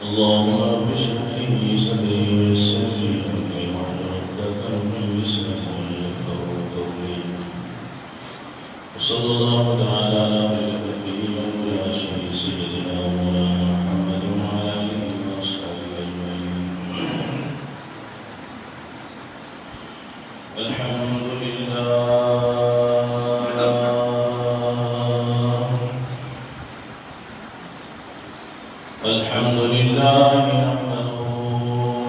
اللهم رب اشرح لي صدري ويسر لي امري واحلل عقدة من لساني يفقهوا قولي وصلى الله تعالى على خير خلقه ومولانا سيدنا ومولانا محمد وعلى اله واصحابه اجمعين. الحمد لله نحمده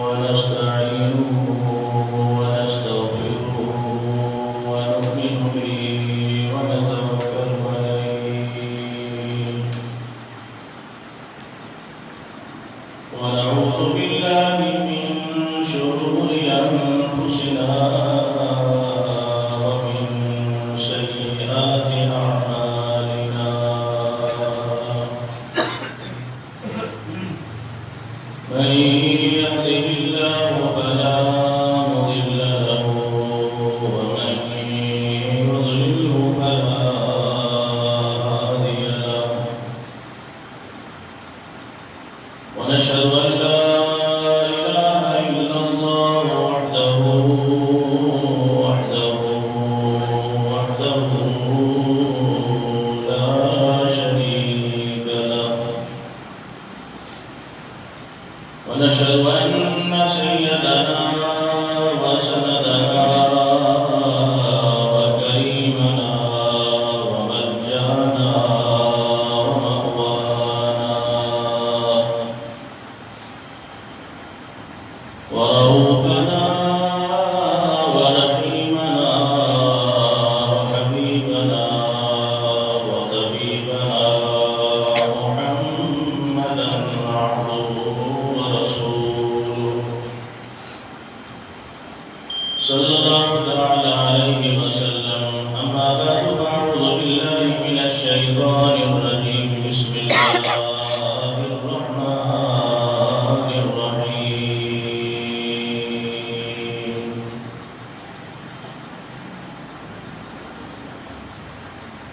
ونستعينه ونستغفره ونؤمن به ونتوكل عليه ونعوذ بالله من شرور أنفسنا ومن سيئات أعمالنا. من يهده الله فلا مضل له ومن يضلله فلا هادي له ونشهد أن لا إله إلا الله وحده لا شريك له ونشهد أن سيدنا وسندنا وكريمنا وملجأنا ومأوانا ورؤوفنا ورحيمنا وحبيبنا وطبيبنا محمدا عبده ورسوله صلى الله تعالى عليه وسلم. أما بعد فأعوذ بالله من الشيطان الرجيم. بسم الله الرحمن الرحيم.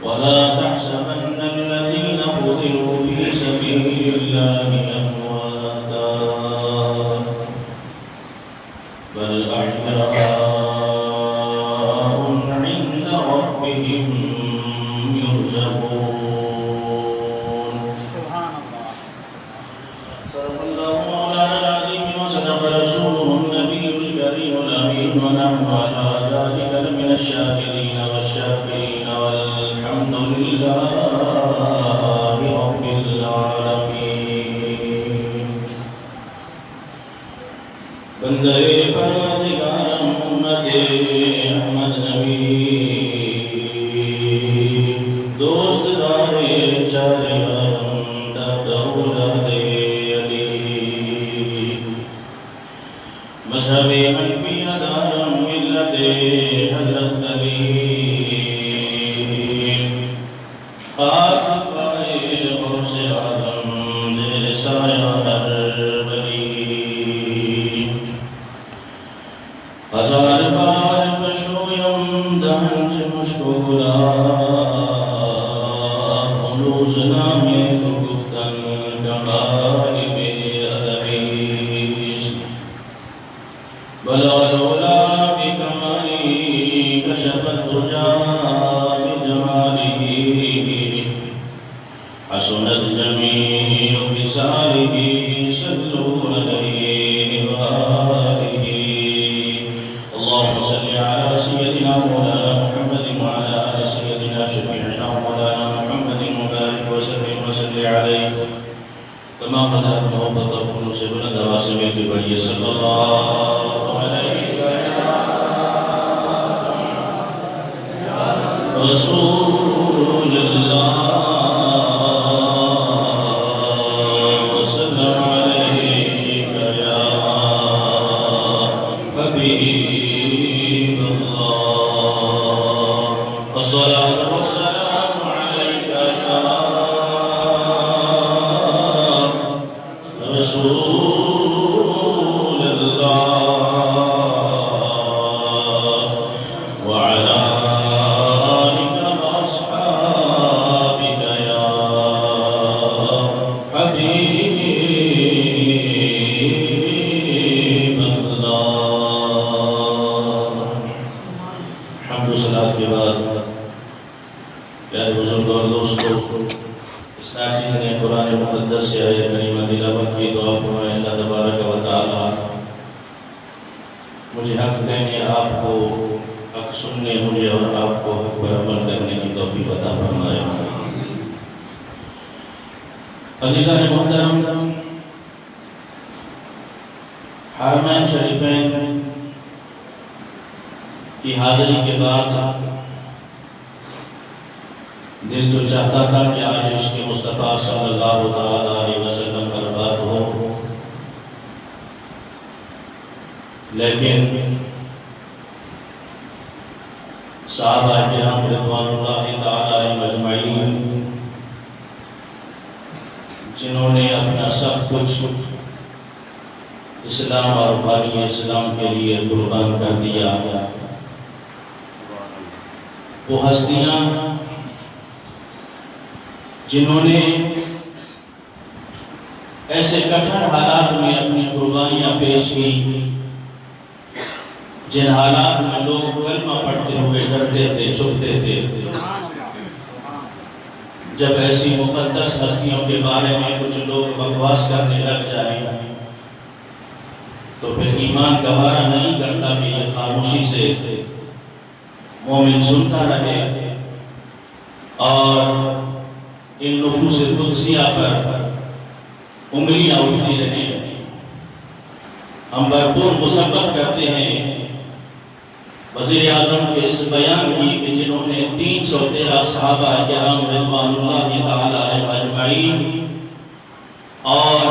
ولا تحسبن الذين قتلوا في سبيل الله أمواتا بل أحياء عند ربهم يرزقون. سبحان الله. صدق الله مولانا العظيم وصدق رسوله النبي الكريم الأمين ونحن على ذلك لمن الشاكرين والشاكرين والحمد لله رب العالمين. بندے پروردگارم امت احمد نبی دوست دارے چارے عالم داد اولاد علی مذہب حنفیہ دارم ملت حضرت خلیل خاک پائے غوث اعظم زیر سایہ ہر ولی ہزار بار بشویم دہن سے مشغولا ہنوز نامی تو گفتن کمالی بے ادبیس بلا لولا بکمالی کشفت رجا بجمالی حسنت جمیع خصاله صلوا علیہ وآلہ. اللهم صل على سيدنا مولانا محمد وعلى آل سيدنا شفيعنا مولانا محمد وبارك وسلم وصل عليه كما قد أهمه وطبق سبنا دواسم الكبرية صلى الله عليه رسول الله وسلم عليك يا حبيب الله. الصلاة والسلام عليك يا رسول الله وعلى آلك وأصحابك يا حبيب پیارے بزرگ اور دوستو، اس ناچیز نے قرآن مقدس سے آیت کریمہ تلاوت کی، دعا فرمائے اللہ تبارک و تعالی مجھے حق دینے، آپ کو حق سننے، مجھے اور آپ کو حق پر عمل کرنے کی توفیق عطا فرمائے۔ عزیزان محترم، حرمین شریفین کی حاضری کے بعد دل تو چاہتا تھا کہ آج اس کے مصطفیٰ صلی اللہ علیہ وسلم پر بات ہو، لیکن صحابہ کرام رضوان اللہ تعالی اجمعین جنہوں نے اپنا سب کچھ اسلام اور بانی اسلام کے لیے قربان کر دیا، وہ ہستیاں جنہوں نے ایسے کٹھن حالات میں اپنی قربانیاں پیش کی، جن حالات میں لوگ کلمہ پڑھتے ہوئے ڈرتے تھے، چھپتے تھے، جب ایسی مقدس ہستیوں کے بارے میں کچھ لوگ بکواس کرنے لگ جائیں تو پھر ایمان گوارا نہیں کرتا کہ یہ خاموشی سے مومن سنتا رہے اور ان نفوس قدسیہ پر انگلیاں اٹھتی رہیں۔ ہم بھرپور مصبت کرتے ہیں وزیر اعظم کے اس بیان کی کہ جنہوں نے 313 صحابہ کرام رضوان اللہ تعالی علیہ اجمعین اور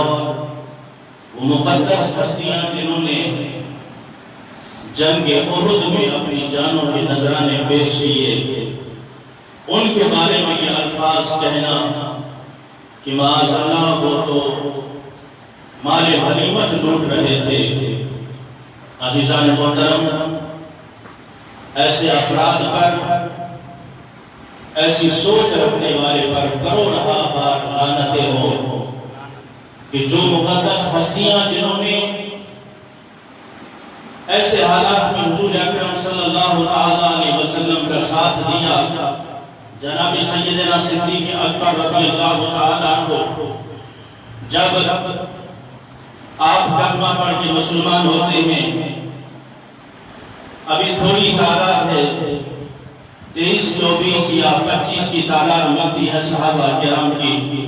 وہ مقدس ہستیاں جنہوں نے جنگ احد میں اپنی جانوں کے نذرانے پیش کیے، ان کے بارے میں یہ الفاظ کہنا کہ معاذ اللہ وہ تو مال غنیمت لوٹ رہے تھے۔ عزیزان محترم، ایسے افراد پر، ایسی سوچ رکھنے والے پر کروڑہا بار لعنتیں ہوں کہ جو مقدس ہستیاں جنہوں نے ایسے حالات میں حضور اکرم صلی اللہ علیہ وسلم کا ساتھ دیا، جناب سیدنا صدیق اکبر رضی اللہ تعالیٰ عنہ جب آپ کلمہ پڑھ کے مسلمان ہوتے ہیں، ابھی تھوڑی تعداد ہے، 23 24 یا 25 کی تعداد ملتی ہے صحابہ کرام کی۔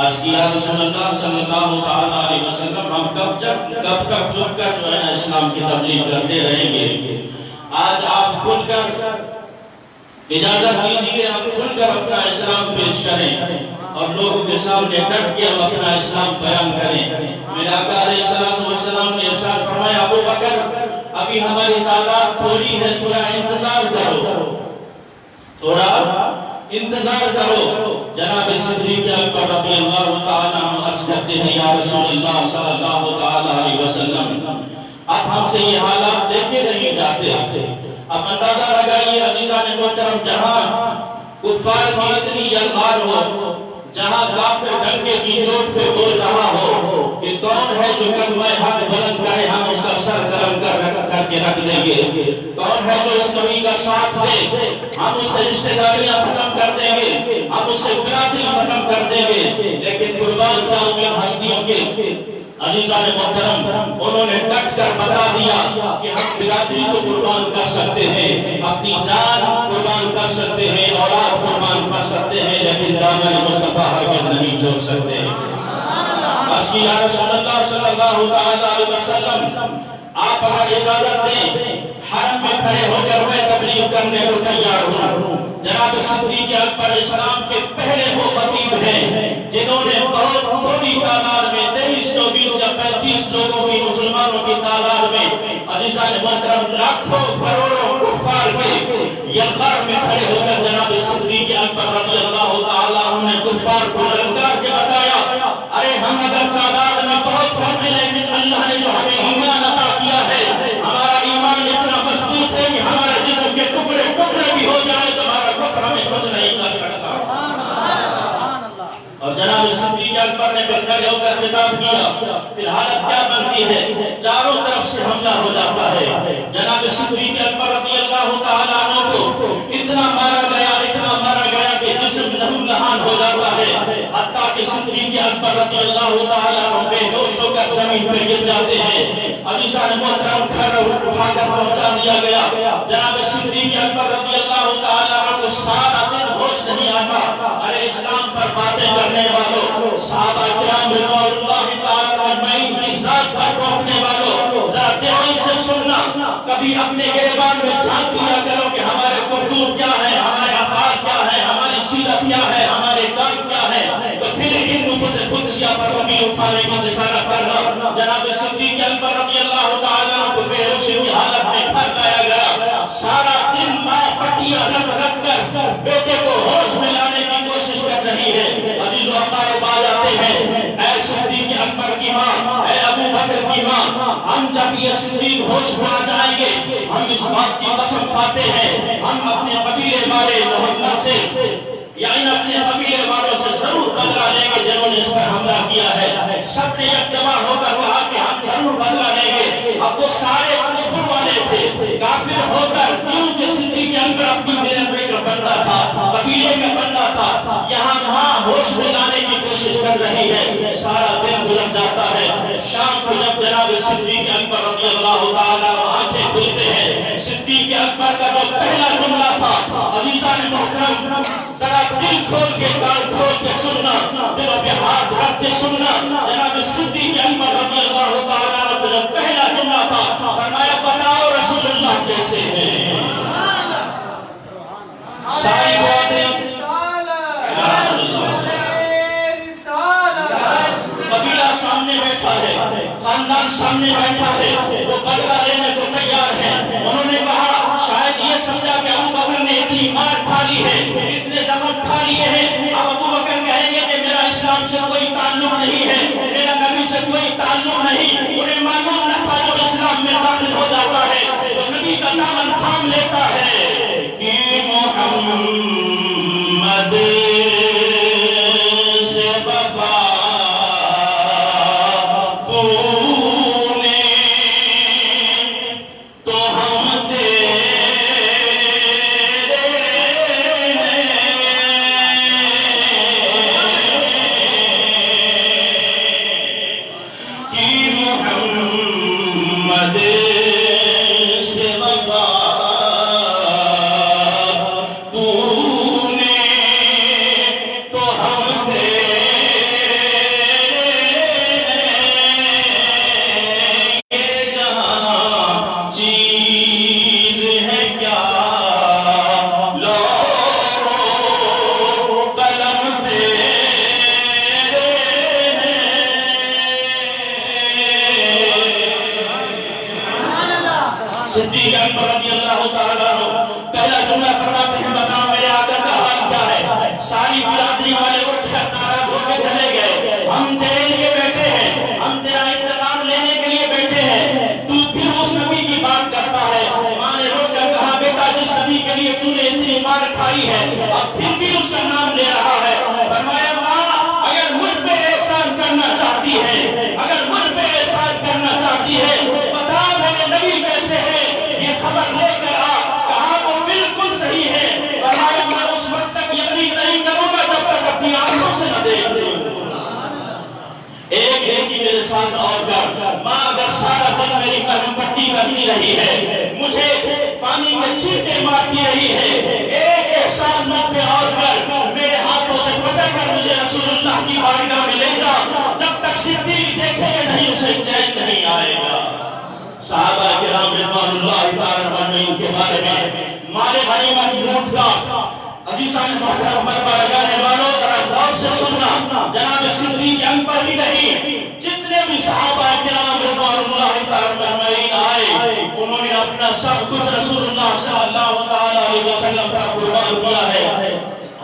عرض کیا رسول اللہ صلی اللہ علیہ وسلم ہم کب تک چھپ کر جو ہے نا اسلام کی تبلیغ کرتے رہیں گے؟ آج آپ کھل کر اجازت دیجیے، ہم کھل کر اپنا اسلام پیش کریں اور لوگوں کے سامنے ڈٹ کے ہم اپنا اسلام بیان کریں۔ میرے آقا علیہ السلام نے ارشاد فرمایا، ابو بکر ابھی ہماری تعداد تھوڑی ہے، تھوڑا انتظار کرو، تھوڑا انتظار کرو۔ جناب صدیق اکبر رضی اللہ تعالیٰ عنہ عرض کرتے ہیں، یا رسول اللہ صلی اللہ علیہ وسلم اب ہم سے یہ حالات دیکھے نہیں جاتے۔ اب اندازہ لگائیے عزیزان محترم، جہاں کفار کی اتنی یلغار ہو، جہاں کافر ڈنکے کی چوٹ پہ بول رہا ہو کہ کون ہے جو کلمہ حق بلند کرے، ہم اس کا سر قلم کر کے رکھ دیں گے، کون ہے جو اس نبی کا ساتھ دے، ہم اس سے رشتہ داریاں ختم کر دیں گے، ہم اس سے برادری ختم کر دیں گے۔ لیکن قربان جاؤں ان ہستیوں کے عزیزان محترم، انہوں نے ڈٹ کر بتا دیا کہ ہم برادری کو قربان کر سکتے ہیں، اپنی جان قربان کر سکتے ہیں، اولاد قربان کر سکتے ہیں، لیکن دامن مصطفیٰ ہرگز نہیں چھوڑ سکتے۔ عرض کی یا رسول اللہ صلی اللہ علیہ وسلم آپ اگر اجازت دیں، حرم میں کھڑے ہو کر میں تبلیغ کرنے کو تیار ہوں۔ جناب صدیق اکبر اسلام کے پہلے وہ خطیب ہیں جنہوں نے بہت تھوڑی تعداد میں 23 24 یا 35 لوگوں کی، مسلمانوں کی تعداد میں عزیزان محترم لاکھوں کروڑوں کفار کے یلغار میں کھڑے ہو کر جناب صدیق اکبر رضی اللہ تعالیٰ عنہ نے کفار کو للکار کے بتایا، ارے ہم اگر تعداد میں بہت کم ہیں لیکن اللہ نے جو ہمیں ایمان عطا کیا ہے، ہمارا ایمان اتنا مضبوط ہے کہ ہمارے جسم کے ٹکڑے ٹکڑے بھی ہو جائے تو ہمارا کفر ہمیں کچھ نہیں کر سکتا۔ اور جناب صدیق اکبر نے پھر کھڑے ہو کر خطاب کیا، پھر حالت کیا بنتی ہے، چاروں طرف سے حملہ ہو جاتا ہے۔ جناب صدیق اکبر رضی اللہ تعالیٰ عنہ کو اتنا مارا گیا، اتنا مارا صدیق اکبر رضی اللہ تعالیٰ عنہ بے ہوش ہو کر زمین پہ گر جاتے ہیں۔ عزیزان محترم گھر اٹھا کر پہنچا دیا گیا۔ جناب صدیق اکبر رضی اللہ تعالیٰ عنہ کو سارا دن ہوش نہیں آتا۔ ارے اسلام پر باتیں کرنے والوں، صحابہ کرام رضوان اللہ تعالیٰ اجمعین کی ذات پر ٹوکنے والوں، ذرا دل سے سننا، کبھی اپنے گریبان میں جھانک لیا کرو کہ ہمارے کرتوت کیا ہے، ہمارے افعال کیا ہے، ہماری سیرت کیا ہے، ہمارے کام کیا ہے، تو پھر ان نفوس قدسیہ پر کبھی اٹھانے کی جسارت کرنا۔ جناب صدیق اکبر رضی اللہ تعالیٰ عنہ کو بے ہوشی کی حالت میں گھر لایا گیا۔ سارا دن ماں پٹیاں رکھ کر بیٹے کو ہوش میں لانے کی کوشش کر رہی ہے۔ عزیز و اقارب آ جاتے ہیں، اے صدیق اکبر کی ماں، اے ابو بکر کی ماں، ہم جب یہ صدیق ہوش میں آ جائیں گے، ہم اس بات کی قسم کھاتے ہیں، ہم اپنے قبیلے والے محمد سے یعنی اپنے قبیلے والوں سے ضرور بدلہ لیں گے جنہوں نے اس پر حملہ کیا ہے۔ سب نے یک جمع ہو کر کہا کہ ہم ضرور بدلہ لیں گے۔ اب وہ سارے کفر والے تھے، کافر ہو کر، کیونکہ صدیق اکبر اپنی برادری کا بندہ تھا، قبیلے کا بندہ تھا، یہاں ماں ہوش میں لانے کی کوشش کر رہی ہے۔ سارا دن گزر جاتا ہے۔ شام کو جب جناب صدیق اکبر رضی اللہ تعالیٰ آنکھیں کھلتے ہیں، صدیق اکبر کا جو پہلا جملہ تھا، عزیزان محترم ذرا دل کھول کے کان کھول کے سننا، دلوں پہ ہاتھ رکھ کے سننا۔ جناب صدیق اکبر رضی اللہ تعالیٰ عنہ کا جو پہلا جملہ تھا، فرمایا بتاؤ رسول اللہ کیسے ہیں؟ ساری باتیں قبیلہ سامنے بیٹھا ہے، خاندان سامنے بیٹھا ہے، وہ بدلہ لینے کو تیار ہے۔ انہوں نے کہا شاید یہ سمجھا کہ ابو بکر نے اتنی مار کھا لی ہے، اتنے زخم کھا لیے ہیں، اب ابو بکر کہیں گے کہ میرا اسلام سے کوئی تعلق نہیں ہے، میرا نبی سے کوئی تعلق نہیں۔ انہیں معلوم نہ تھا جو اسلام میں داخل ہو جاتا ہے، جو نبی کا دامن تھام لیتا ہے کہ محمد سے وفا صدیق اکبر رضی اللہ تعالیٰ عنہ پہلا جملہ فرماتے ہیں بتاؤ میرے آقا کا حال کیا ہے؟ ساری برادری والے اٹھ کر ناراض ہو کے چلے گئے، ہم تیرے لیے بیٹھے ہیں، ہم تیرا انتقام لینے کے لیے بیٹھے ہیں، تو پھر اس نبی کی بات کرتا ہے۔ ماں نے رو کر کہا بیٹا جس نبی کے لیے تو نے اتنی مار کھائی ہے اب پھر بھی اس کا نام لے رہا ہے۔ فرمایا ماں اگر مجھ پہ احسان کرنا چاہتی ہے، اگر مجھ پہ احسان کرنا چاہتی ہے، بتا میرے نبی کیسے ہے، یہ خبر لے کر آ۔ کہا وہ بالکل صحیح ہے۔ فرمایا میں اس وقت تک یقین نہیں کروں گا جب تک اپنی آنکھوں سے نہ دیکھ لوں۔ ایک ہی میرے ساتھ اور کر، ماں اگر سارا دن میری قدم پٹی کرتی رہی ہے، مجھے پانی کے چھینٹے مارتی رہی ہے، ایک احسان مجھ پہ اور کر، میرے ہاتھوں سے پکڑ کر مجھے رسول اللہ کی بارگاہ میں لے جا، جب تک صدیق دیکھے گا نہیں اسے چین نہیں آئے گا۔ صحابہ کرام رضوان اللہ تعالیٰ عنہم کے بارے میں مال غنیمت لوٹ کا عزیزان محترم پر لگانے والوں ذرا غور سے سننا۔ جناب صدیق اکبر ہی نہیں، جتنے بھی صحابہ کرام رضوان اللہ تعالیٰ عنہم آئے، انہوں نے اپنا سب کچھ رسول اللہ صلی اللہ علیہ وسلم کا قربان کیا ہے۔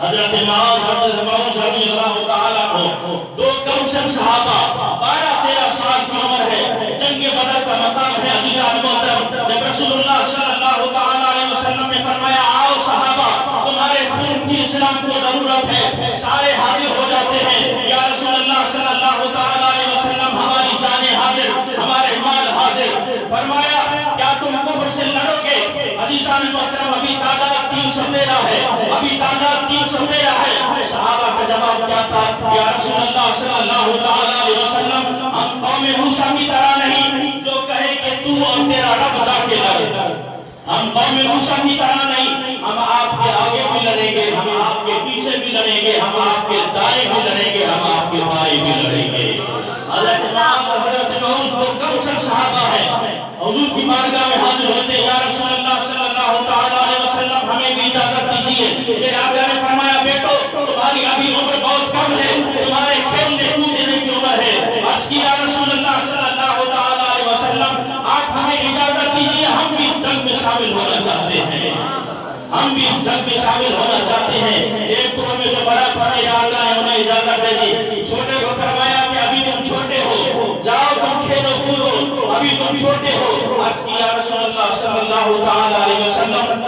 حضرت معاذ رضی اللہ تعالیٰ عنہ دو کمسن صحابہ، 12-13 سال کی عمر ہے، جنگ بدر کا مقام ہے۔ عزیزان محترم جب رسول اللہ صلی اللہ علیہ وسلم نے فرمایا آؤ صحابہ تمہارے خون کی اسلام کو ضرورت ہے، سارے حاضر ہو جاتے ہیں۔ یا رسول اللہ صلی اللہ علیہ وسلم ہماری جانیں حاضر، ہمارے مال حاضر۔ فرمایا کیا تم کفر سے لڑو گے؟ عزیزان محترم ابھی تعداد 313 ہے، ابھی تعداد 313 ہے۔ صحابہ کا جواب کیا تھا؟ یا رسول اللہ صلی اللہ علیہ وسلم ہم قوم موسیٰ کی طرح نہیں جو کہے کہ تو اور تیرا رب جا کے لڑے، ہم قوم موسیٰ کی طرح نہیں، ہم آپ کے آگے بھی لڑیں گے، ہم آپ کے پیچھے بھی لڑیں گے، ہم آپ کے دائیں بھی لڑیں گے، ہم آپ کے بائیں بھی لڑیں گے۔ حضرت معاذ اور حضرت معوذ کو کم سن صحابہ ہیں، حضور کی بارگاہ میں حاضر ہوتے، یا رسول اللہ صلی اللہ علیہ وسلم ہمیں بھی اجازت دیجیے۔ میرے آقا نے فرمایا بیٹو تمہاری ابھی عمر بہت کم ہے، تمہارے کھیلنے کودنے کی عمر ہے۔ عرض کی یا رسول اللہ صلی اللہ علیہ وسلم آپ ہمیں اجازت دیجیے، ہم بھی اس جنگ میں شامل ہونا چاہتے ہیں، ہم بھی اس جنگ میں شامل ہونا چاہتے ہیں۔ ایک دور میں جو بڑا تھا میرے آقا نے انہیں اجازت دے دی، چھوٹے کو فرمایا کہ ابھی تم چھوٹے ہو، جاؤ تم کھیلو کودو، ابھی تم چھوٹے ہو۔ عرض کی یا رسول اللہ صلی اللہ علیہ وسلم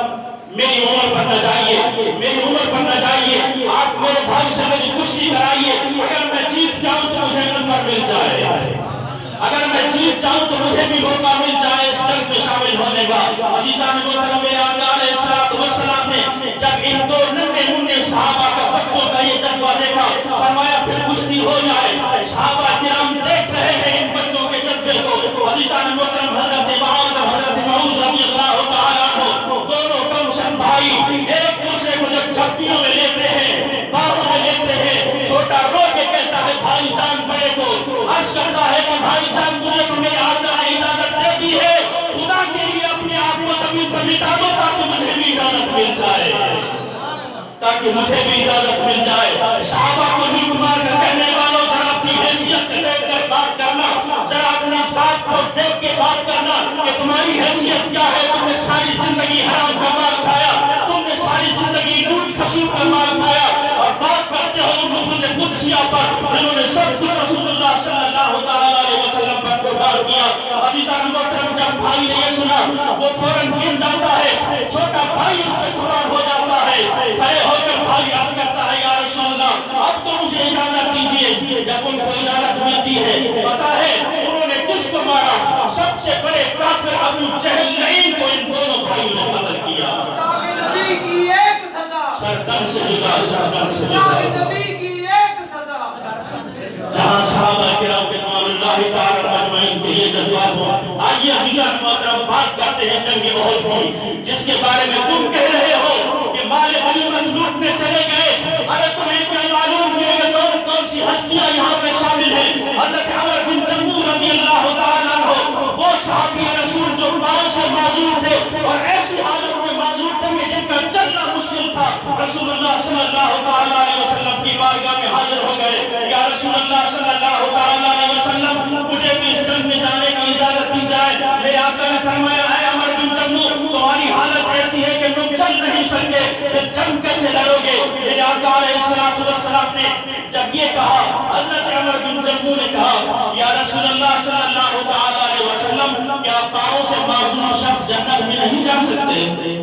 میری عمر پر نہ جائیے، میری عمر پر نہ جائیے، آپ میرے بھائی سے میری کشتی کرائیے، اگر میں جیت جاؤں تو مجھے نمبر مل جائے، اگر میں جیت جاؤں تو مجھے بھی موقع مل جائے اس جنگ میں شامل ہونے کا۔ عزیزان محترم میرے آقا علیہ السلام نے جب ان دو ننھے منھے صحابہ کا بچوں کا یہ جذبہ دیکھا، فرمایا پھر کشتی ہو جائے۔ صحابہ کرام دیکھ رہے ہیں ان بچوں کے جذبے کو۔ عزیزان محترم حضرت معاذ اور حضرت معوذ رضی اللہ تعالیٰ عنہ دونوں کم سن بھائی ایک دوسرے کو جب جھپیوں میں لیتے ہیں، باہوں میں لیتے ہیں، چھوٹا رو کے کہتا ہے بھائی جان بڑے کو، عرض کرتا ہے کہ بھائی جان تجھے تو میرے آقا نے اجازت دے دی ہے، خدا کے لیے اپنے آپ کو زمین پر لٹا دو تاکہ مجھے بھی اجازت مل جائے، تاکہ مجھے بھی اجازت مل جائے۔ صحابہ کو لوٹ مار کر کہنے والوں ذرا اپنی حیثیت دیکھ کر بات کرنا، ذرا اپنی ذات کو دیکھ کے بات کرنا کہ تمہاری حیثیت کیا ہے، تم نے ساری زندگی حرام کا مال کھایا، تم نے ساری زندگی لوٹ کھسوٹ کا مال کھایا، اور بات کرتے ہو ان نفوذ قدسیہ پر جنہوں نے سب کچھ رسول اللہ صلی اللہ علیہ وسلم پر قربان کیا۔ عزیزان محترم جب بھائی نے یہ سنا وہ فوراً گر جاتا ہے، چھوٹا بھائی اس پہ سوار ہو جاتا ہے، کھڑے ہو کر بھائی عرض کرتا ہے یا رسول اللہ اب تو مجھے اجازت دیجیے۔ جب ان کو اجازت ملتی ہے پتا ہے انہوں نے کس کو مارا؟ سب سے بڑے کافر ابو جہل لعین کو ان دونوں بھائیوں نے قتل کیا۔ نبی کی ایک سزا، سرطن سے جدا، سرطن سے جدا، نبی کی ایک سزا۔ جہاں صحابہ کرام رضوان اللہ تعالی اجمعین کے یہ جذبات ہو۔ آئیے عزیزان محترم بات کرتے ہیں جنگ احد کی، جس کے بارے میں تم کہہ رہے ہو کہ مال غنیمت لوٹنے چلے گئے۔ ارے تمہیں کیا معلوم کہ یہ کون سی ہستیاں یہاں پہ شامل ہیں؟ حضرت عمر بن جموح رضی اللہ تعالیٰ عنہ وہ صحابی رسول جو پاؤں سے معذور تھے اور ایسی حالت میں معذور تھے کہ جن کا چلنا مشکل تھا، رسول اللہ صلی اللہ علیہ وسلم کی بارگاہ میں حاضر ہو گئے۔ یا رسول اللہ صلی اللہ علیہ وسلم مجھے بھی اس جنگ میں جانے کی اجازت دی جائے۔ میرے آقا نے فرمایا اے عمر بن جموح تمہاری حالت ایسی ہے کہ تم چل نہیں سکتے، پھر جنگ کیسے لڑو گے؟ میرے آقا علیہ السلام نے جب یہ کہا حضرت عمر بن جموح نے کہا یا رسول اللہ صلی اللہ علیہ وسلم کیا پاؤں سے معذور شخص جنت میں نہیں جا سکتے؟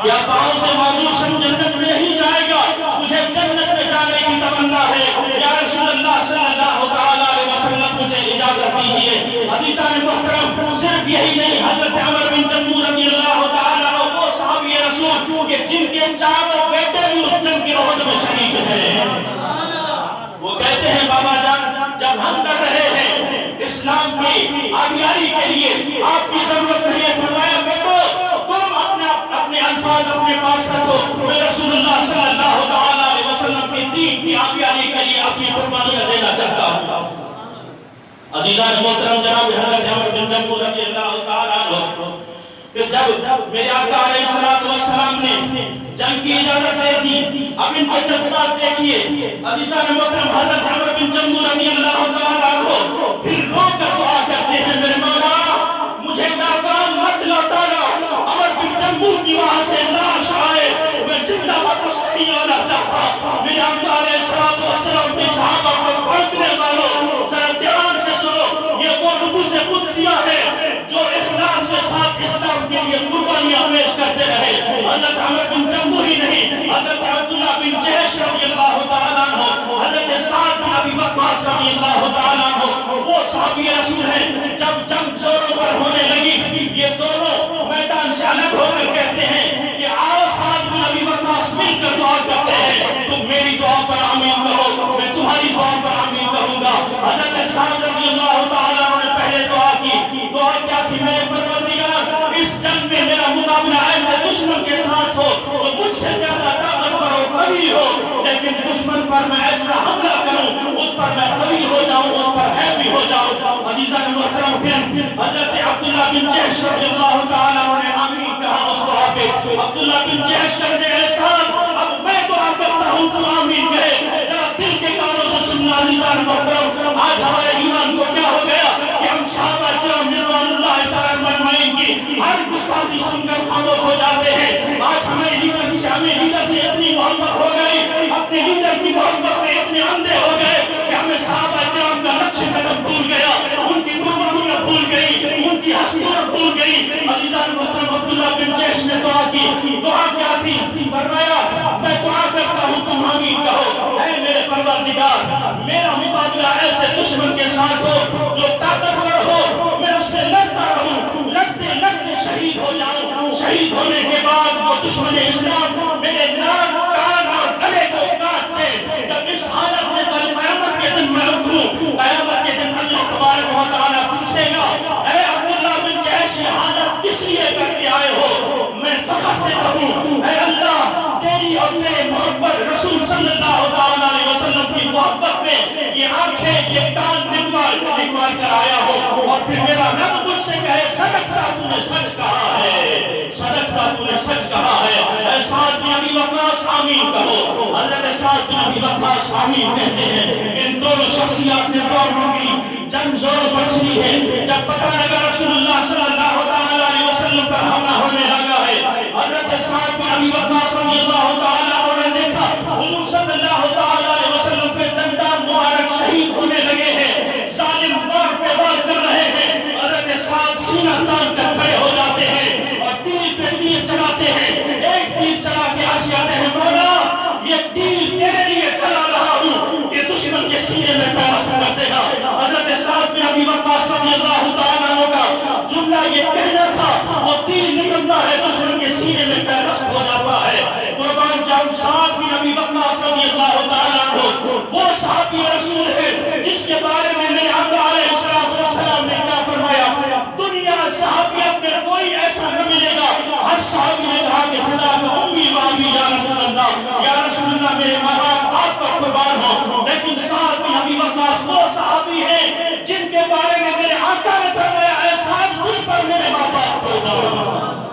کیا پاؤں سے معذور شخص جنت میں نہیں جائے گا؟ مجھے جنت میں جانے کی تمنا ہے، یا رسول اللہ صلی اللہ علیہ وسلم مجھے اجازت دیجیے۔ عزیزان محترم صرف یہی نہیں، حضرت عمر بن جموح رضی اللہ تعالیٰ عنہ وہ صحابی رسول کہ جن کے چاروں بیٹے بھی اس جنگ کے عہد میں شریک ہیں، وہ کہتے ہیں بابا جان جب ہم لڑ رہے ہیں اسلام کی آبیاری کے لیے آپ کی ضرورت نہیں ہے، فرمایا بیٹو تم اپنے الفاظ اپنے پاس رکھو، میں رسول اللہ صلی اللہ علیہ وسلم کے دین کی آبیاری کے لیے اپنی قربانیاں دینا چاہتا ہوں۔ عزیزان محترم جناب حضرت عمر بن جموح رضی اللہ تعالیٰ عنہ کہ جب میرے آقا علیہ السلام نے جنگ کی اجازت دے دی، اب ان کے جذبات دیکھیے۔ عزیزان محترم حضرت عمر بن جموح رضی اللہ تعالیٰ عنہ پھر رو کر دعا کرتے ہیں میرے مولا مجھے ناکام مت لوٹانا، عمر بن جموح کی وہاں سے لاش آئے میں زندہ واپس نہیں آنا چاہتا۔ میرے آقا علیہ السلام کے صحابہ کو پڑھنے والوں ذرا دھیان سے سنو، یہ وہ نفوذ قدسیہ ہے جو اخلاص کے ساتھ اسلام کے لیے قربانیاں پیش کرتے رہے۔ حضرت عمر بن جموح ہی نہیں، حضرت عبداللہ بن جہش رضی اللہ تعالیٰ عنہ، حضرت سعد بن ابی وقاص رضی اللہ تعالیٰ عنہ وہ صحابی رسول ہیں جب جنگ زوروں پر ہونے لگی یہ دونوں میدان سے الگ ہو کر کہتے ہیں کہ آؤ سعد بن ابی وقاص مل کر دعا کرتے ہیں، تم میری دعا ساتھ ہو جو مجھ سے زیادہ طاقتور اور قوی ہو، لیکن دشمن پر میں ایسا حملہ کروں اس پر میں قوی ہو جاؤں، اس پر ہیوی ہو جاؤں۔ عزیزان محترم، پھر حضرت عبداللہ بن جحش رضی اللہ تعالیٰ نے آمین کہا اس دعا پہ۔ عبداللہ بن جحش کہتے ہیں ساتھ اب میں دعا کرتا ہوں تو آمین کہے۔ ذرا دل کے کانوں سے سننا عزیزان محترم، آج ہمارے ایمان کو کیا ہو گیا کہ ہم صحابہ کرام رضوان اللہ تعالیٰ مجمعین کی ہر گستاخی سن کر خاموش ہو جاتے ہیں۔ آج ہمیں لیڈر سے اتنی محبت ہو گئی، اپنے لیڈر کی محبت میں اتنے اندھے ہو گئے کہ ہمیں صحابہ کرام کا نقش قدم بھول گیا، ان کی قربانیاں بھول گئی، ان کی ہستیاں بھول گئی۔ عزیزان محترم، عبداللہ بن جحش نے دعا کی، دعا کیا تھی؟ فرمایا میں دعا کرتا ہوں تم آمین کہو۔ اے میرے پروردگار، میرا مقابلہ ایسے دشمن کے ساتھ ہو جو طاقتور ہو، میں اس سے لڑتا رہوں، لڑتے لڑتے شہید ہو جاؤں، شہید ہونے کے بعد وہ دشمن اسلام میرے ناک، کان اور گلے کو کاٹ دے۔ جب اس حالت میں کل قیامت کے دن میں اٹھوں، قیامت کے دن اللہ تبارک و تعالیٰ پوچھے گا اے عبداللہ بن جحش یہ حالت کس لیے کر کے آئے ہو؟ میں فخر سے کہوں اے اللہ تیری اور تیرے محبت رسول صلی اللہ علیہ وسلم کی محبت میں یہ آنکھیں یہ کان نکوار کر آیا ہو، اور پھر میرا رب مجھ سے کہے صدقتا تو نے سچ کہا ہے، صدقتا تو نے سچ کہا ہے۔ اے سعد بن ابی وقاص آمین کہو۔ حضرت سعد بن ابی وقاص آمین کہتے ہیں۔ ان دونوں شخصیات نے دور روکی، جنگ زور بچنی ہے۔ جب پتہ لگا رسول اللہ صلی اللہ علیہ وسلم پر حملہ ہونے لگا ہے، حضرت سعد بن ابی وقاص رضی اللہ تعالیٰ عنہ نے دیکھا حضور صلی اللہ علیہ وسلم پہ دندان مبارک شہید ہونے لگے ہیں، ظالم وار پہ وار کر رہے ہیں۔ حضرت سعد سینہ تان کر کھڑے ہو جاتے ہیں اور تیر پہ تیر چلاتے ہیں۔ ایک تیر چلا کے عرض کرتے ہیں مولا یہ تیر تیرے لیے چلا رہا ہوں، یہ دشمن کے سینے میں پیوست کر دے گا۔ حضرت سعد بن ابی وقاص رضی اللہ تعالیٰ عنہ کا جملہ یہ کہنا تھا، وہ تیر نکلتا ہے دشمن کے سینے میں پیوست ہو جاتا ہے۔ قربان جاؤں سعد بن ابی وقاص رضی اللہ تعالیٰ عنہ وہ صحابی رسول ہے جس کے بارے میں میرے آقا علیہ السلام نے کیا فرمایا؟ دنیا صحابیت میں کوئی ایسا نہ ملے گا۔ ہر صحابی نے کہا کہ خدا کا امی و ابی یا رسول اللہ، یا رسول اللہ میرے ماں باپ آپ پر قربان ہوں۔ لیکن سعد بن ابی وقاص وہ صحابی ہیں جن کے بارے میں میرے آقا نے فرمایا اے سعد تجھ پر میرے ماں باپ قربان،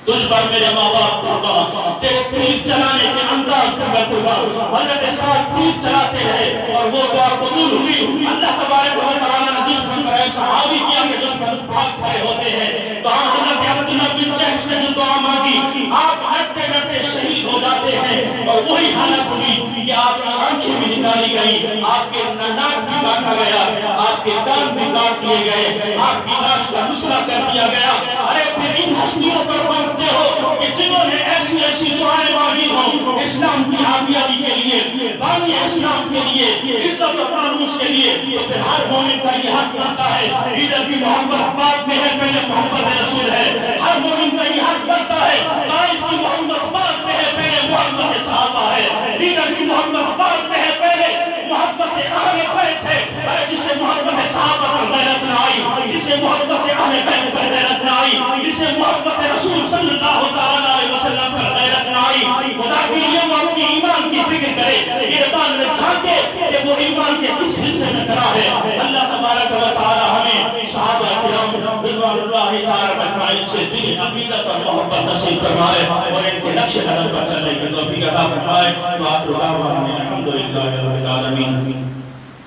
تجھ پر میرے ماں باپ قربان، تیرے تیر چلانے کے انداز پر میں قربان۔ حضرت سعد تیر چلاتے ہیں اور وہ دعا قبول ہوئی۔ اللہ تبارک و تعالیٰ نے دشمن پر ایسا حاوی کیا کہ دشمن بھاگ کھڑے ہوتے ہیں۔ تو حضرت عبداللہ بن جحش نے جو دعا مانگی، آپ لڑتے لڑتے شہید ہو جاتے ہیں، اور وہی حالت ہوئی کہ آپ کی آنکھیں بھی نکالی گئی، آپ کے ناک بھی کاٹا گیا، آپ کے کان بھی کاٹ دیے گئے، آپ کی لاش کا نسخہ کر دیا گیا۔ ارے پھر ان ہستیوں پر مانگتے ہو کہ جنہوں نے ایسی ایسی دعائیں مانگی ہوں اسلام کی حامیابی کے لیے، بانی اسلام کے لیے، عزت و ناموس کے لیے، تو پھر ہر مومن کا یہ حق بنتا ہے۔ لیڈر کی محبت بعد میں ہے، پہلے محبت رسول ہے۔ ہر مومن کا یہ حق بنتا ہے۔ قائد کی محبت بعد میں ہے، پہلے محبت صحابہ ہے۔ لیڈر کی محبت بعد میں ہے، پہلے محبت اہل بیت ہے۔ جسے محبت صحابہ پر غیرت نہ آئی، جسے محبت اہل بیت پر غیرت نہ آئی، جسے محبت رسول صلی اللہ علیہ وسلم پر غیرت نہ آئی، خدا کے لیے وہ اپنی ایمان کی فکر کرے، گردان میں جھانکے کہ وہ ایمان کے کس حصے میں کھڑا ہے۔ اللہ تبارک و تعالی ہمیں صحابہ کرام رضوان اللہ تعالی مجمعین سے دل عقیدت اور محبت نصیب فرمائے اور ان کے نقش قدم پر چلنے کی توفیق عطا فرمائے۔ وآخر دعوانا الحمدللہ رب العالمین۔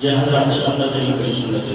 جن حضرات نے سنت طریقے سنت